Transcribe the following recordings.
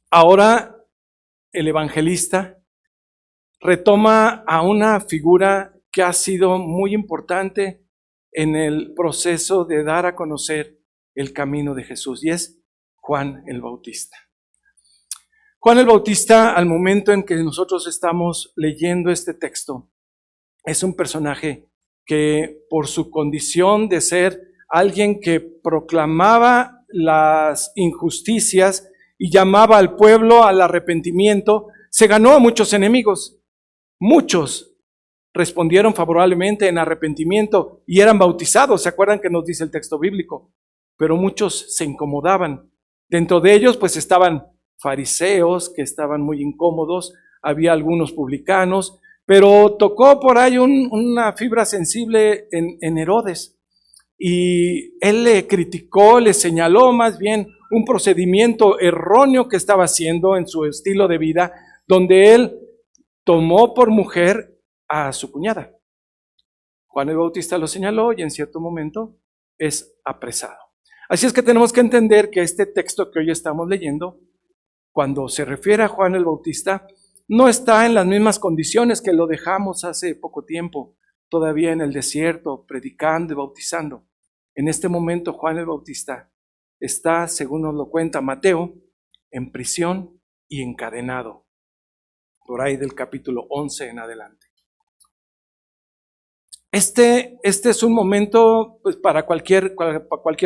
Ahora el evangelista retoma a una figura que ha sido muy importante en el proceso de dar a conocer el camino de Jesús, y es Juan el Bautista. Juan el Bautista, al momento en que nosotros estamos leyendo este texto, es un personaje que, por su condición de ser alguien que proclamaba las injusticias y llamaba al pueblo al arrepentimiento, se ganó a muchos enemigos. Muchos respondieron favorablemente en arrepentimiento y eran bautizados. ¿Se acuerdan que nos dice el texto bíblico? Pero muchos se incomodaban. Dentro de ellos pues estaban fariseos que estaban muy incómodos, había algunos publicanos, pero tocó por ahí una fibra sensible en Herodes. Y él le criticó, le señaló más bien un procedimiento erróneo que estaba haciendo en su estilo de vida, donde él tomó por mujer a su cuñada. Juan el Bautista lo señaló y en cierto momento es apresado. Así es que tenemos que entender que este texto que hoy estamos leyendo, cuando se refiere a Juan el Bautista, no está en las mismas condiciones que lo dejamos hace poco tiempo, todavía en el desierto, predicando y bautizando. En este momento Juan el Bautista está, según nos lo cuenta Mateo, en prisión y encadenado, por ahí del capítulo 11 en adelante. Este es un momento pues, para cualquier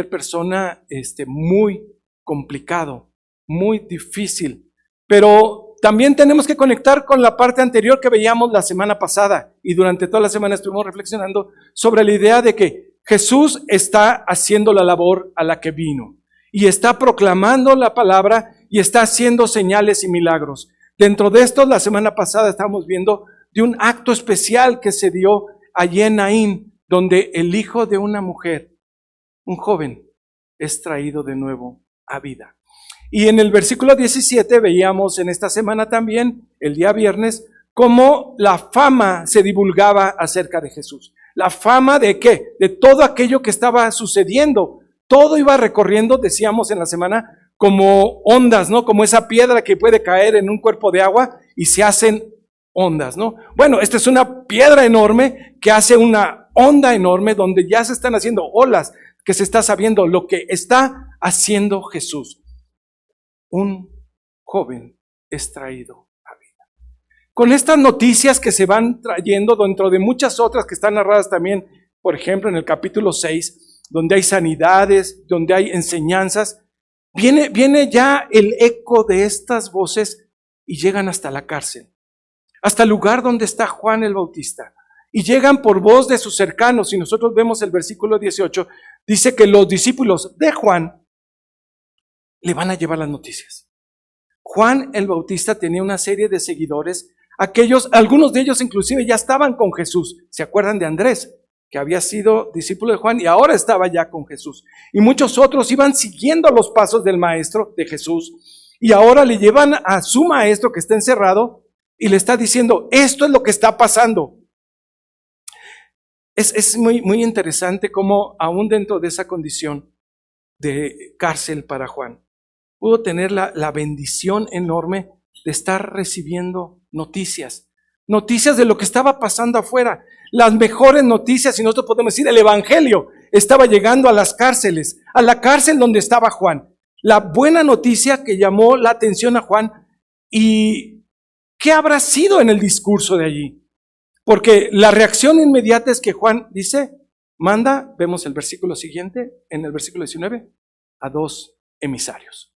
persona muy complicado, muy difícil, pero también tenemos que conectar con la parte anterior que veíamos la semana pasada, y durante toda la semana estuvimos reflexionando sobre la idea de que Jesús está haciendo la labor a la que vino y está proclamando la palabra y está haciendo señales y milagros. Dentro de esto, la semana pasada estábamos viendo de un acto especial que se dio allí en Naín, donde el hijo de una mujer, un joven, es traído de nuevo a vida. Y en el versículo 17 veíamos en esta semana también, el día viernes, cómo la fama se divulgaba acerca de Jesús. ¿La fama de qué? De todo aquello que estaba sucediendo. Todo iba recorriendo, decíamos en la semana, como ondas, ¿no? Como esa piedra que puede caer en un cuerpo de agua y se hacen ondas, ¿no? Bueno, esta es una piedra enorme que hace una onda enorme donde ya se están haciendo olas, que se está sabiendo lo que está haciendo Jesús. Un joven es traído a vida. Con estas noticias que se van trayendo dentro de muchas otras que están narradas también, por ejemplo en el capítulo 6, donde hay sanidades, donde hay enseñanzas, viene ya el eco de estas voces y llegan hasta la cárcel, hasta el lugar donde está Juan el Bautista, y llegan por voz de sus cercanos. Y nosotros vemos el versículo 18, dice que los discípulos de Juan le van a llevar las noticias. Juan el Bautista tenía una serie de seguidores, algunos de ellos inclusive ya estaban con Jesús. ¿Se acuerdan de Andrés, que había sido discípulo de Juan y ahora estaba ya con Jesús? Y muchos otros iban siguiendo los pasos del maestro de Jesús, y ahora le llevan a su maestro que está encerrado y le está diciendo, esto es lo que está pasando. Es muy, muy interesante cómo aún dentro de esa condición de cárcel para Juan, pudo tener la bendición enorme de estar recibiendo noticias de lo que estaba pasando afuera. Las mejores noticias, si nosotros podemos decir, el evangelio estaba llegando a las cárceles, a la cárcel donde estaba Juan. La buena noticia que llamó la atención a Juan. ¿Y qué habrá sido en el discurso de allí? Porque la reacción inmediata es que Juan dice, manda, vemos el versículo siguiente, en el versículo 19, a 2 emisarios.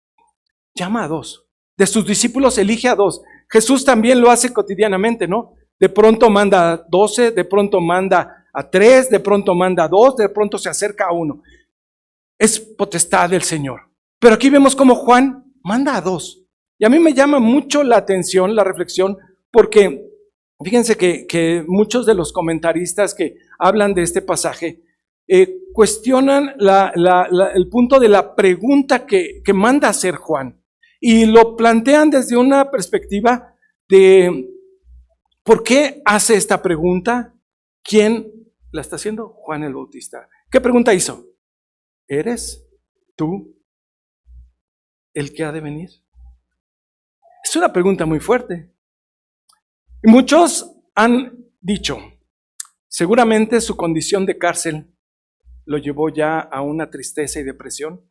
Llama a 2. De sus discípulos elige a 2. Jesús también lo hace cotidianamente, ¿no? De pronto manda a 12, de pronto manda a 3, de pronto manda a 2, de pronto se acerca a 1. Es potestad del Señor. Pero aquí vemos cómo Juan manda a 2. Y a mí me llama mucho la atención, la reflexión, porque fíjense que muchos de los comentaristas que hablan de este pasaje cuestionan el punto de la pregunta que manda hacer Juan. Y lo plantean desde una perspectiva de ¿por qué hace esta pregunta? ¿Quién la está haciendo? Juan el Bautista. ¿Qué pregunta hizo? ¿Eres tú el que ha de venir? Es una pregunta muy fuerte. Y muchos han dicho, seguramente su condición de cárcel lo llevó ya a una tristeza y depresión.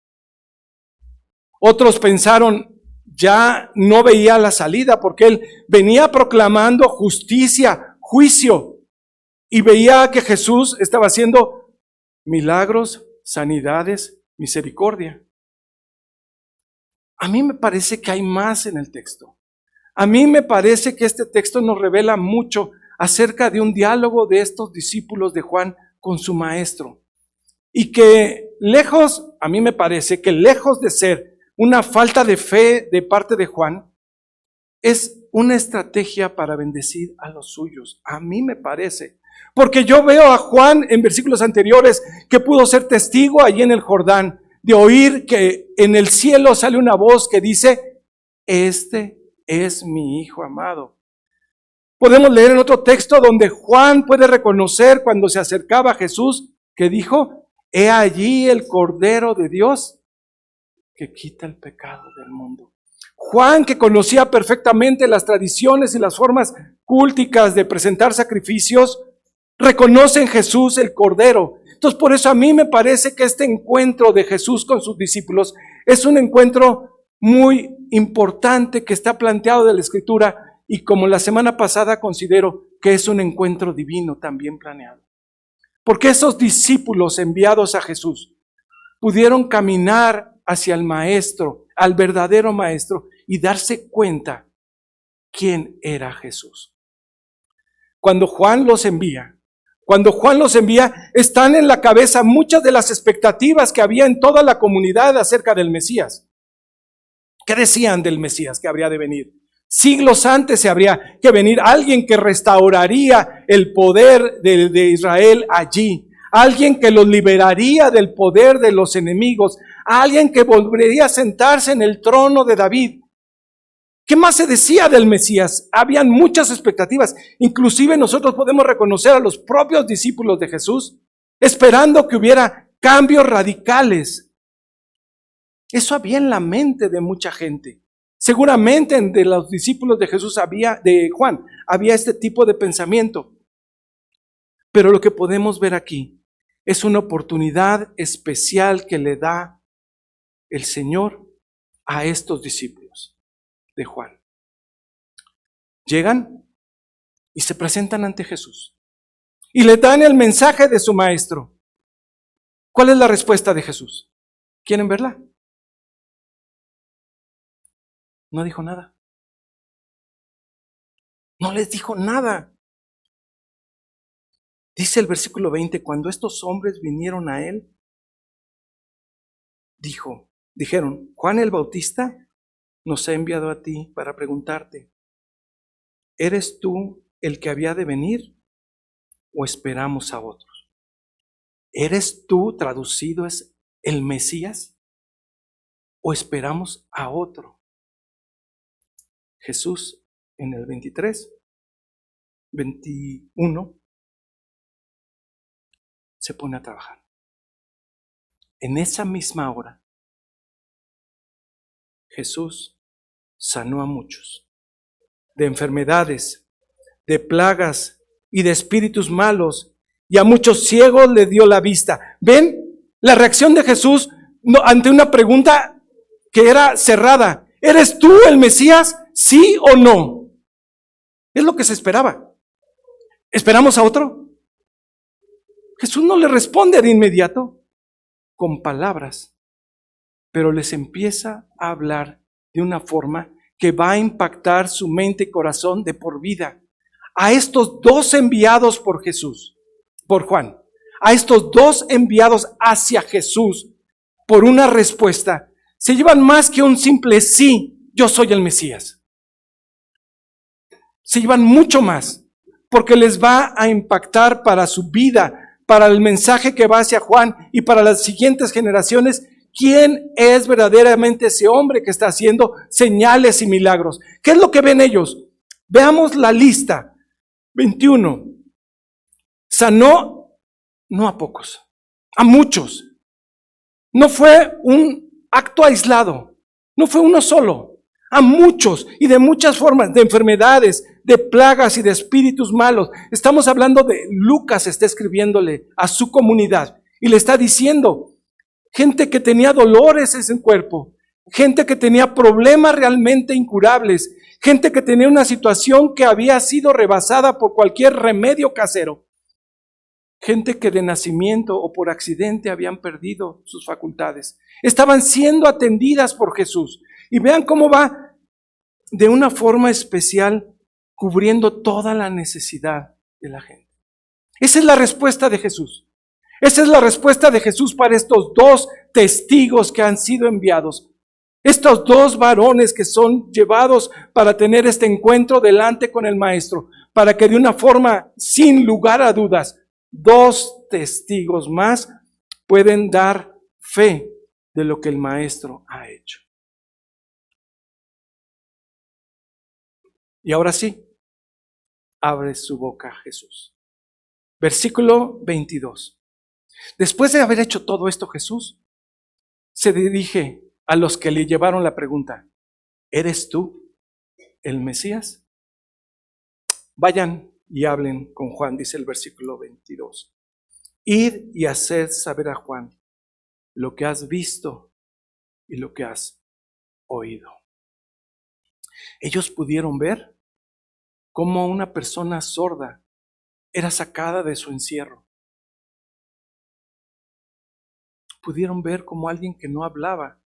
Otros pensaron, ya no veía la salida porque él venía proclamando justicia, juicio, y veía que Jesús estaba haciendo milagros, sanidades, misericordia. A mí me parece que hay más en el texto. A mí me parece que este texto nos revela mucho acerca de un diálogo de estos discípulos de Juan con su maestro. Y que lejos, a mí me parece que lejos de ser una falta de fe de parte de Juan, es una estrategia para bendecir a los suyos. A mí me parece. Porque yo veo a Juan en versículos anteriores que pudo ser testigo allí en el Jordán, de oír que en el cielo sale una voz que dice, este es mi Hijo amado. Podemos leer en otro texto donde Juan puede reconocer cuando se acercaba a Jesús que dijo, he allí el Cordero de Dios que quita el pecado del mundo. Juan, que conocía perfectamente las tradiciones y las formas cúlticas de presentar sacrificios, reconoce en Jesús el Cordero. Entonces, por eso a mí me parece que este encuentro de Jesús con sus discípulos es un encuentro muy importante que está planteado de la Escritura y como la semana pasada considero que es un encuentro divino también planeado. Porque esos discípulos enviados a Jesús pudieron caminar hacia el Maestro, al verdadero Maestro y darse cuenta quién era Jesús. Cuando Juan los envía, están en la cabeza muchas de las expectativas que había en toda la comunidad acerca del Mesías. ¿Qué decían del Mesías que habría de venir? Siglos antes se habría que venir alguien que restauraría el poder de Israel allí. Alguien que los liberaría del poder de los enemigos. Alguien que volvería a sentarse en el trono de David. ¿Qué más se decía del Mesías? Habían muchas expectativas. Inclusive nosotros podemos reconocer a los propios discípulos de Jesús esperando que hubiera cambios radicales. Eso había en la mente de mucha gente. Seguramente entre los discípulos de Jesús de Juan, había este tipo de pensamiento. Pero lo que podemos ver aquí es una oportunidad especial que le da el Señor a estos discípulos de Juan. Llegan y se presentan ante Jesús y le dan el mensaje de su maestro. ¿Cuál es la respuesta de Jesús? ¿Quieren verla? No dijo nada. No les dijo nada. Dice el versículo 20, cuando estos hombres vinieron a él, dijeron, Juan el Bautista nos ha enviado a ti para preguntarte, ¿eres tú el que había de venir o esperamos a otros? ¿Eres tú, traducido, es el Mesías o esperamos a otro? Jesús en el 23, 21 se pone a trabajar. En esa misma hora, Jesús sanó a muchos de enfermedades, de plagas y de espíritus malos, y a muchos ciegos le dio la vista. ¿Ven? La reacción de Jesús ante una pregunta que era cerrada. ¿Eres tú el Mesías? ¿Sí o no? Es lo que se esperaba. ¿Esperamos a otro? Jesús no le responde de inmediato con palabras, pero les empieza a hablar de una forma que va a impactar su mente y corazón de por vida. A estos dos enviados por Jesús, por Juan, a estos dos enviados hacia Jesús por una respuesta, se llevan más que un simple sí, yo soy el Mesías. Se llevan mucho más, porque les va a impactar para su vida, para el mensaje que va hacia Juan y para las siguientes generaciones, quién es verdaderamente ese hombre que está haciendo señales y milagros. ¿Qué es lo que ven ellos? Veamos la lista. 21. Sanó no a pocos, a muchos. No fue un acto aislado, no fue uno solo. a muchos y de muchas formas, de enfermedades, de plagas y de espíritus malos. Estamos hablando de Lucas, está escribiéndole a su comunidad y le está diciendo, gente que tenía dolores en su cuerpo, gente que tenía problemas realmente incurables, gente que tenía una situación que había sido rebasada por cualquier remedio casero, gente que de nacimiento o por accidente habían perdido sus facultades, estaban siendo atendidas por Jesús. Y vean cómo va de una forma especial cubriendo toda la necesidad de la gente. Esa es la respuesta de Jesús. Esa es la respuesta de Jesús para estos dos testigos que han sido enviados. Estos dos varones que son llevados para tener este encuentro delante con el Maestro, para que de una forma sin lugar a dudas, dos testigos más pueden dar fe de lo que el Maestro ha hecho. Y ahora sí, abre su boca Jesús. Versículo 22. Después de haber hecho todo esto, Jesús se dirige a los que le llevaron la pregunta: ¿eres tú el Mesías? Vayan y hablen con Juan, dice el versículo 22. Id y haced saber a Juan lo que has visto y lo que has oído. Ellos pudieron ver cómo una persona sorda era sacada de su encierro. Pudieron ver cómo alguien que no hablaba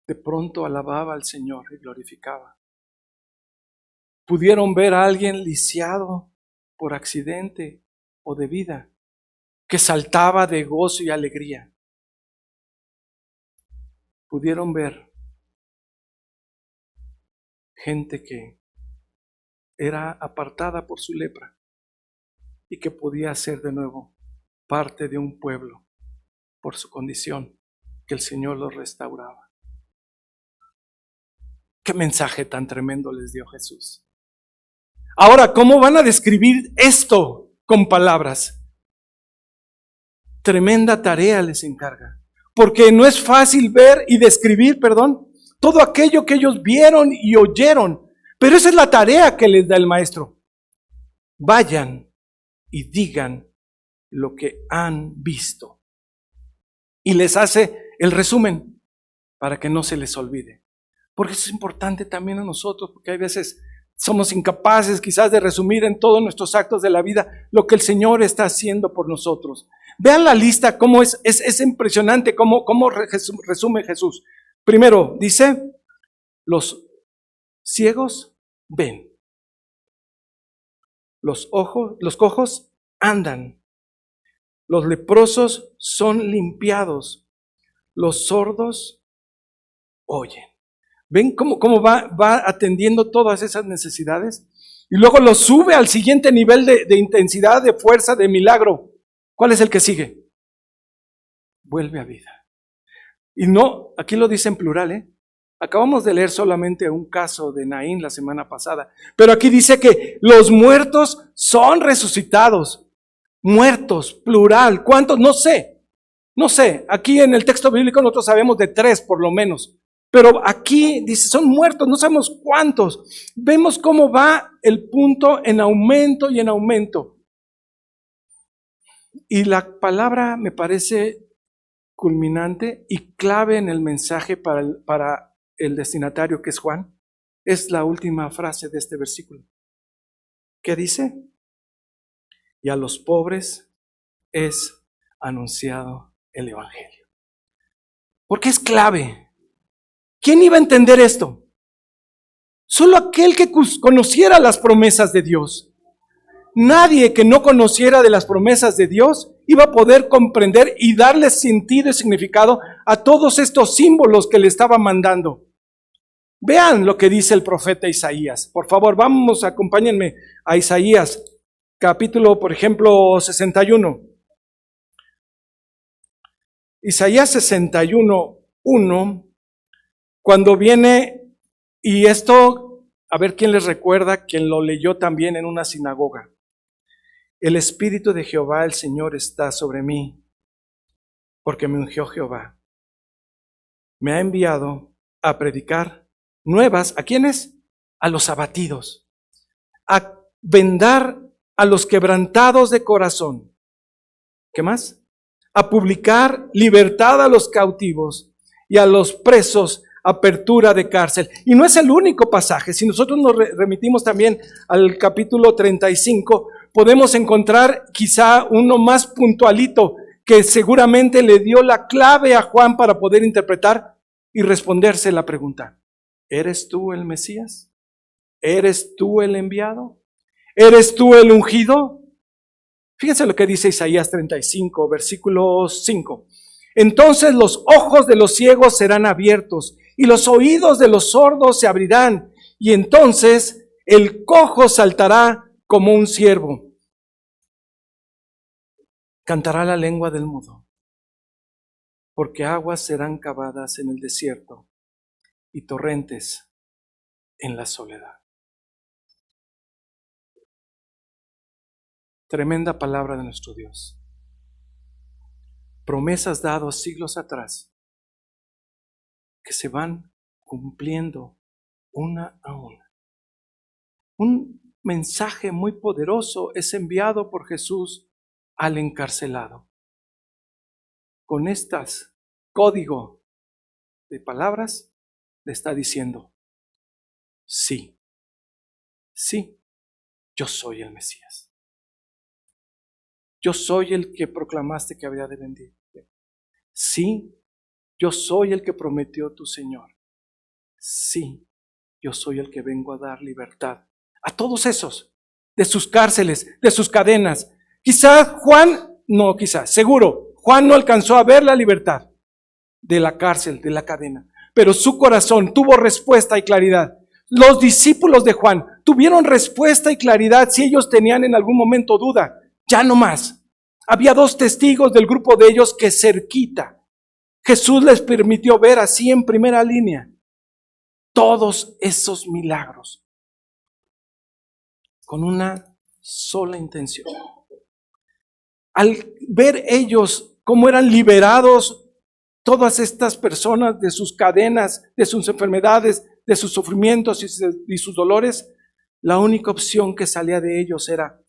de pronto alababa al Señor y glorificaba. Pudieron ver a alguien lisiado por accidente o de vida, que saltaba de gozo y alegría. Pudieron ver gente que era apartada por su lepra y que podía ser de nuevo parte de un pueblo por su condición, que el Señor los restauraba. ¿Qué mensaje tan tremendo les dio Jesús? Ahora, ¿cómo van a describir esto con palabras? Tremenda tarea les encarga, porque no es fácil ver y describir, todo aquello que ellos vieron y oyeron, pero esa es la tarea que les da el Maestro. Vayan y digan lo que han visto. Y les hace el resumen para que no se les olvide. Porque eso es importante también a nosotros, porque hay veces somos incapaces quizás de resumir en todos nuestros actos de la vida lo que el Señor está haciendo por nosotros. Vean la lista, cómo es impresionante, cómo resume Jesús. Primero, dice, los ciegos ven. Los cojos andan. Los leprosos son limpiados. Los sordos oyen. ¿Ven cómo va atendiendo todas esas necesidades? Y luego lo sube al siguiente nivel de intensidad, de fuerza, de milagro. ¿Cuál es el que sigue? Vuelve a vida. Y no, aquí lo dice en plural, Acabamos de leer solamente un caso de Naín la semana pasada, pero aquí dice que los muertos son resucitados. Muertos, plural. ¿Cuántos? No sé. Aquí en el texto bíblico nosotros sabemos de 3 por lo menos. Pero aquí dice, son muertos, no sabemos cuántos. Vemos cómo va el punto en aumento y en aumento. Y la palabra me parece culminante y clave en el mensaje para el destinatario, que es Juan. Es la última frase de este versículo. ¿Qué dice? Y a los pobres es anunciado el Evangelio. Porque es clave. ¿Quién iba a entender esto? Solo aquel que conociera las promesas de Dios. Nadie que no conociera de las promesas de Dios iba a poder comprender y darle sentido y significado a todos estos símbolos que le estaba mandando. Vean lo que dice el profeta Isaías. Por favor, acompáñenme a Isaías, capítulo, por ejemplo, 61. Isaías 61, 1. Cuando viene, y esto, a ver quién les recuerda, quien lo leyó también en una sinagoga. El Espíritu de Jehová, el Señor, está sobre mí, porque me ungió Jehová. Me ha enviado a predicar nuevas, ¿a quiénes? A los abatidos, a vendar a los quebrantados de corazón. ¿Qué más? A publicar libertad a los cautivos y a los presos apertura de cárcel. Y no es el único pasaje. Si nosotros nos remitimos también al capítulo 35, podemos encontrar quizá uno más puntualito que seguramente le dio la clave a Juan para poder interpretar y responderse la pregunta: ¿eres tú el Mesías? ¿Eres tú el enviado? ¿Eres tú el ungido? Fíjense lo que dice Isaías 35, versículo 5. Entonces los ojos de los ciegos serán abiertos y los oídos de los sordos se abrirán, y entonces el cojo saltará como un ciervo. Cantará la lengua del mudo, porque aguas serán cavadas en el desierto y torrentes en la soledad. Tremenda palabra de nuestro Dios. Promesas dadas siglos atrás que se van cumpliendo una a una. Un mensaje muy poderoso es enviado por Jesús al encarcelado. Con estas código de palabras le está diciendo: sí, sí, yo soy el Mesías. Yo soy el que proclamaste que habría de venir. Sí, yo soy el que prometió tu Señor. Sí, yo soy el que vengo a dar libertad a todos esos, de sus cárceles, de sus cadenas. Seguro, Juan no alcanzó a ver la libertad de la cárcel, de la cadena, pero su corazón tuvo respuesta y claridad. Los discípulos de Juan tuvieron respuesta y claridad si ellos tenían en algún momento duda. Ya no más. Había 2 testigos del grupo de ellos que cerquita Jesús les permitió ver así en primera línea todos esos milagros con una sola intención. Al ver ellos cómo eran liberados todas estas personas de sus cadenas, de sus enfermedades, de sus sufrimientos y sus dolores, la única opción que salía de ellos era,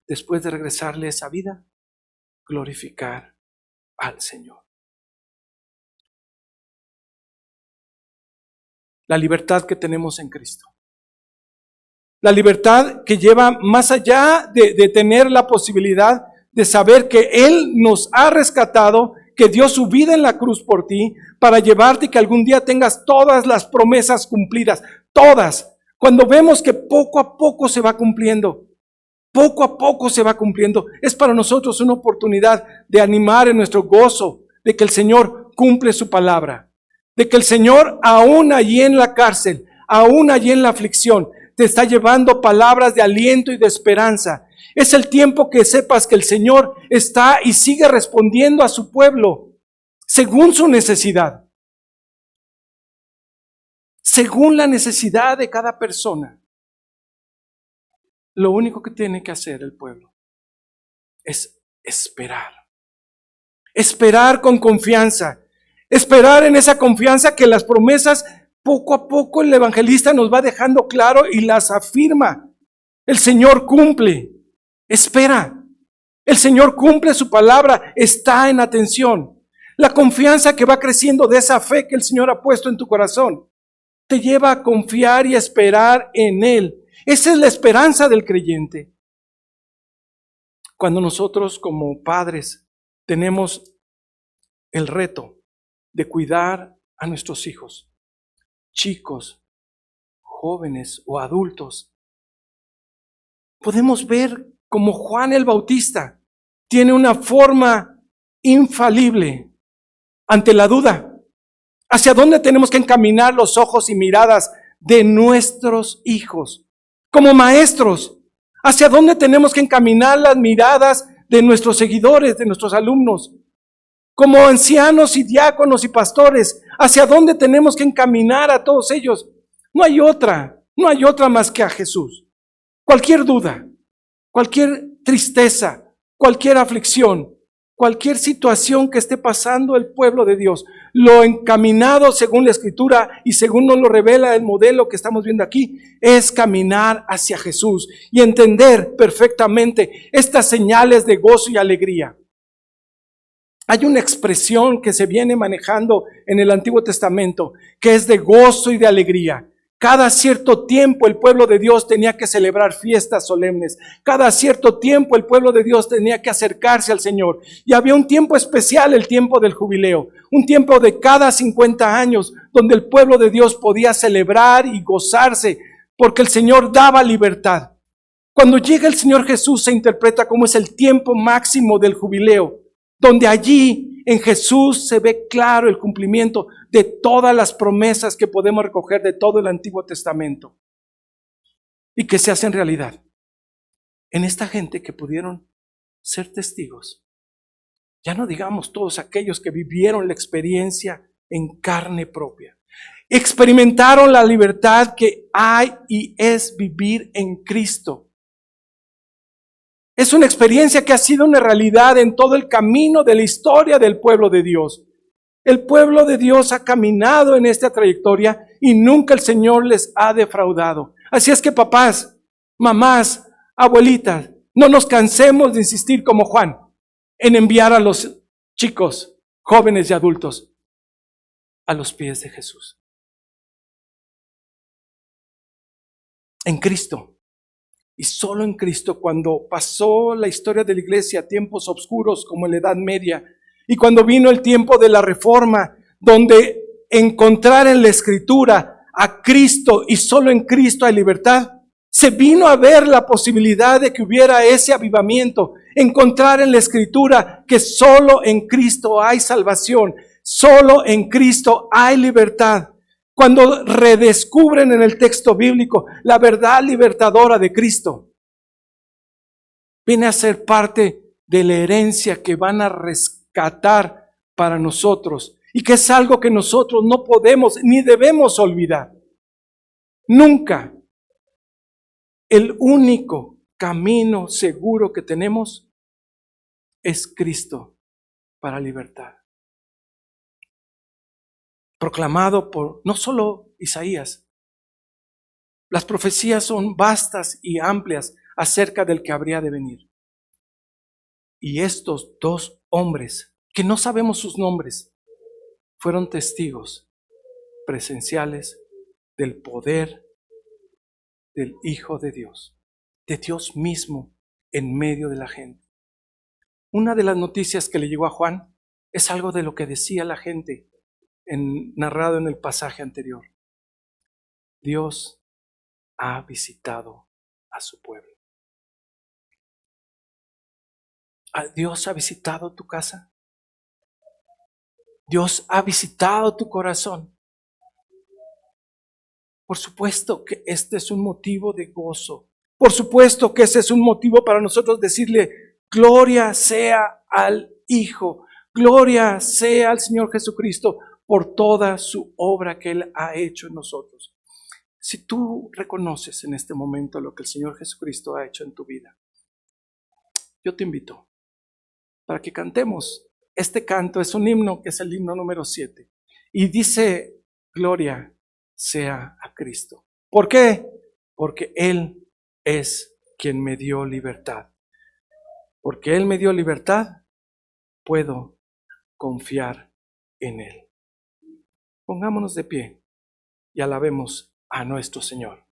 después de regresarle esa vida, glorificar al Señor. La libertad que tenemos en Cristo. La libertad que lleva más allá de tener la posibilidad de saber que Él nos ha rescatado, que dio su vida en la cruz por ti, para llevarte y que algún día tengas todas las promesas cumplidas, todas. Cuando vemos que poco a poco se va cumpliendo, es para nosotros una oportunidad de animar en nuestro gozo de que el Señor cumple su palabra, de que el Señor aún allí en la cárcel, aún allí en la aflicción, te está llevando palabras de aliento y de esperanza. Es el tiempo que sepas que el Señor está y sigue respondiendo a su pueblo según su necesidad, según la necesidad de cada persona. Lo único que tiene que hacer el pueblo es esperar. Esperar con confianza. Esperar en esa confianza que las promesas poco a poco el evangelista nos va dejando claro y las afirma. El Señor cumple. Espera. El Señor cumple su palabra. Está en atención. La confianza que va creciendo de esa fe que el Señor ha puesto en tu corazón te lleva a confiar y a esperar en Él. Esa es la esperanza del creyente. Cuando nosotros como padres tenemos el reto de cuidar a nuestros hijos, chicos, jóvenes o adultos, podemos ver como Juan el Bautista tiene una forma infalible ante la duda. ¿Hacia dónde tenemos que encaminar los ojos y miradas de nuestros hijos? Como maestros, ¿hacia dónde tenemos que encaminar las miradas de nuestros seguidores, de nuestros alumnos? Como ancianos y diáconos y pastores, ¿hacia dónde tenemos que encaminar a todos ellos? No hay otra más que a Jesús. Cualquier duda, cualquier tristeza, cualquier aflicción, cualquier situación que esté pasando el pueblo de Dios, lo encaminado según la Escritura y según nos lo revela el modelo que estamos viendo aquí, es caminar hacia Jesús y entender perfectamente estas señales de gozo y alegría. Hay una expresión que se viene manejando en el Antiguo Testamento que es de gozo y de alegría. Cada cierto tiempo el pueblo de Dios tenía que celebrar fiestas solemnes. Cada cierto tiempo el pueblo de Dios tenía que acercarse al Señor. Y había un tiempo especial, el tiempo del jubileo. Un tiempo de cada 50 años donde el pueblo de Dios podía celebrar y gozarse porque el Señor daba libertad. Cuando llega el Señor Jesús se interpreta como es el tiempo máximo del jubileo, donde allí en Jesús se ve claro el cumplimiento de todas las promesas que podemos recoger de todo el Antiguo Testamento y que se hacen realidad en esta gente que pudieron ser testigos. Ya no digamos todos aquellos que vivieron la experiencia en carne propia. Experimentaron la libertad que hay y es vivir en Cristo. Es una experiencia que ha sido una realidad en todo el camino de la historia del pueblo de Dios. El pueblo de Dios ha caminado en esta trayectoria y nunca el Señor les ha defraudado. Así es que papás, mamás, abuelitas, no nos cansemos de insistir como Juan en enviar a los chicos, jóvenes y adultos a los pies de Jesús. En Cristo. Y solo en Cristo, cuando pasó la historia de la iglesia, tiempos oscuros como en la Edad Media, y cuando vino el tiempo de la Reforma, donde encontrar en la Escritura a Cristo y solo en Cristo hay libertad, se vino a ver la posibilidad de que hubiera ese avivamiento, encontrar en la Escritura que solo en Cristo hay salvación, solo en Cristo hay libertad. Cuando redescubren en el texto bíblico la verdad libertadora de Cristo, viene a ser parte de la herencia que van a rescatar para nosotros y que es algo que nosotros no podemos ni debemos olvidar. Nunca. El único camino seguro que tenemos es Cristo para libertad. Proclamado por no solo Isaías. Las profecías son vastas y amplias acerca del que habría de venir. Y estos dos hombres, que no sabemos sus nombres, fueron testigos presenciales del poder del Hijo de Dios mismo en medio de la gente. Una de las noticias que le llegó a Juan es algo de lo que decía la gente narrado en el pasaje anterior. Dios ha visitado a su pueblo. Dios ha visitado tu casa. Dios ha visitado tu corazón. Por supuesto que este es un motivo de gozo. Por supuesto que ese es un motivo para nosotros decirle, gloria sea al Hijo, gloria sea al Señor Jesucristo por toda su obra que Él ha hecho en nosotros. Si tú reconoces en este momento lo que el Señor Jesucristo ha hecho en tu vida, yo te invito para que cantemos. Este canto es un himno que es el himno número 7 y dice, gloria sea a Cristo. ¿Por qué? Porque Él es quien me dio libertad. Porque Él me dio libertad, puedo confiar en Él. Pongámonos de pie y alabemos a nuestro Señor.